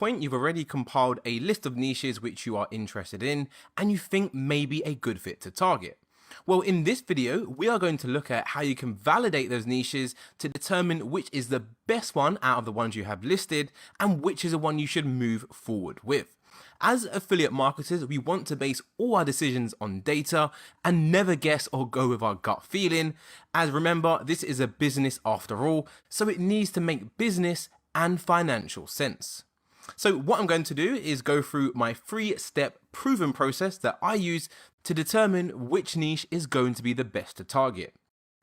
point, you've already compiled a list of niches which you are interested in and you think may be a good fit to target. Well, in this video, we are going to look at how you can validate those niches to determine which is the best one out of the ones you have listed and which is the one you should move forward with. As affiliate marketers, we want to base all our decisions on data and never guess or go with our gut feeling. As remember, this is a business after all, so it needs to make business and financial sense. So what I'm going to do is go through my 3-step proven process that I use to determine which niche is going to be the best to target.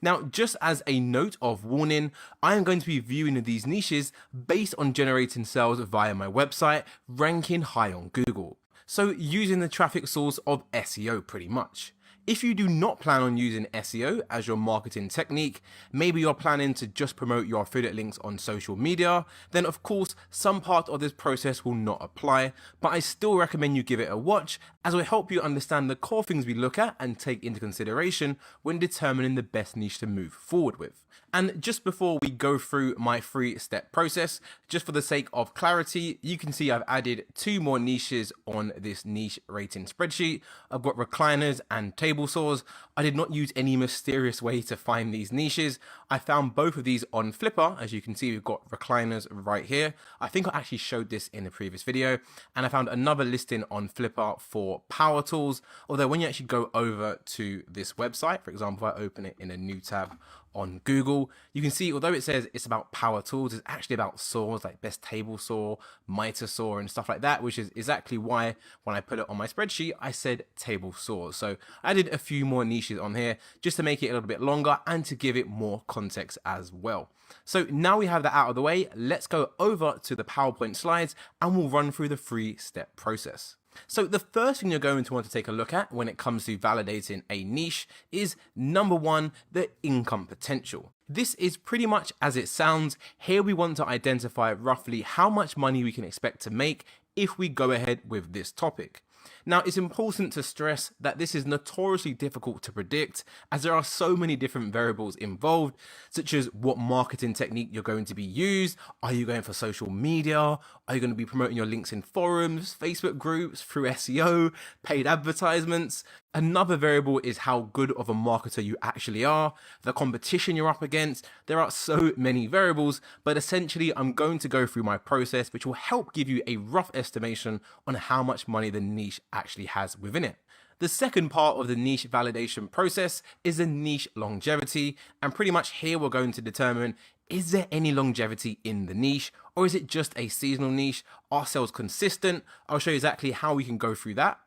Now, just as a note of warning, I am going to be viewing these niches based on generating sales via my website, ranking high on Google. So using the traffic source of SEO pretty much. If you do not plan on using SEO as your marketing technique, maybe you're planning to just promote your affiliate links on social media, then of course some part of this process will not apply, but I still recommend you give it a watch as it will help you understand the core things we look at and take into consideration when determining the best niche to move forward with. And just before we go through my 3-step process, just for the sake of clarity, you can see I've added 2 more niches on this niche rating spreadsheet. I've got recliners and table saws. I did not use any mysterious way to find these niches. I found both of these on Flippa. As you can see, we've got recliners right here. I think I actually showed this in a previous video. And I found another listing on Flippa for power tools. Although when you actually go over to this website, for example, if I open it in a new tab on Google, you can see although it says it's about power tools, it's actually about saws like best table saw, mitre saw and stuff like that, which is exactly why when I put it on my spreadsheet I said table saws. So I added a few more niches on here just to make it a little bit longer and to give it more context as well. So now we have that out of the way, let's go over to the PowerPoint slides and we'll run through the 3-step process. So the first thing you're going to want to take a look at when it comes to validating a niche is number 1, the income potential. This is pretty much as it sounds. Here we want to identify roughly how much money we can expect to make if we go ahead with this topic. Now, it's important to stress that this is notoriously difficult to predict as there are so many different variables involved, such as what marketing technique you're going to be used. Are you going for social media? Are you going to be promoting your links in forums, Facebook groups, through SEO, paid advertisements? Another variable is how good of a marketer you actually are, the competition you're up against. There are so many variables, but essentially I'm going to go through my process, which will help give you a rough estimation on how much money the niche actually has within it. The second part of the niche validation process is the niche longevity, and pretty much here we're going to determine, is there any longevity in the niche, or is it just a seasonal niche? Are sales consistent? I'll show you exactly how we can go through that.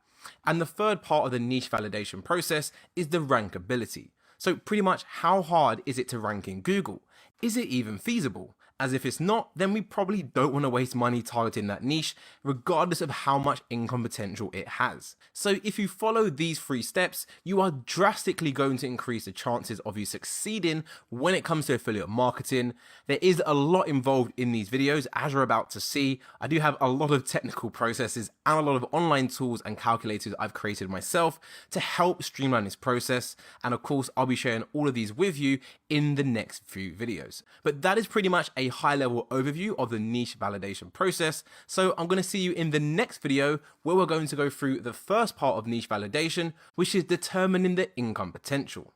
And the third part of the niche validation process is the rankability. So pretty much how hard is it to rank in Google? Is it even feasible? As if it's not, then we probably don't want to waste money targeting that niche, regardless of how much income potential it has. So if you follow these 3 steps, you are drastically going to increase the chances of you succeeding when it comes to affiliate marketing. There is a lot involved in these videos, as you're about to see. I do have a lot of technical processes and a lot of online tools and calculators I've created myself to help streamline this process. And of course, I'll be sharing all of these with you in the next few videos. But that is pretty much a high-level overview of the niche validation process. So I'm going to see you in the next video where we're going to go through the first part of niche validation, which is determining the income potential.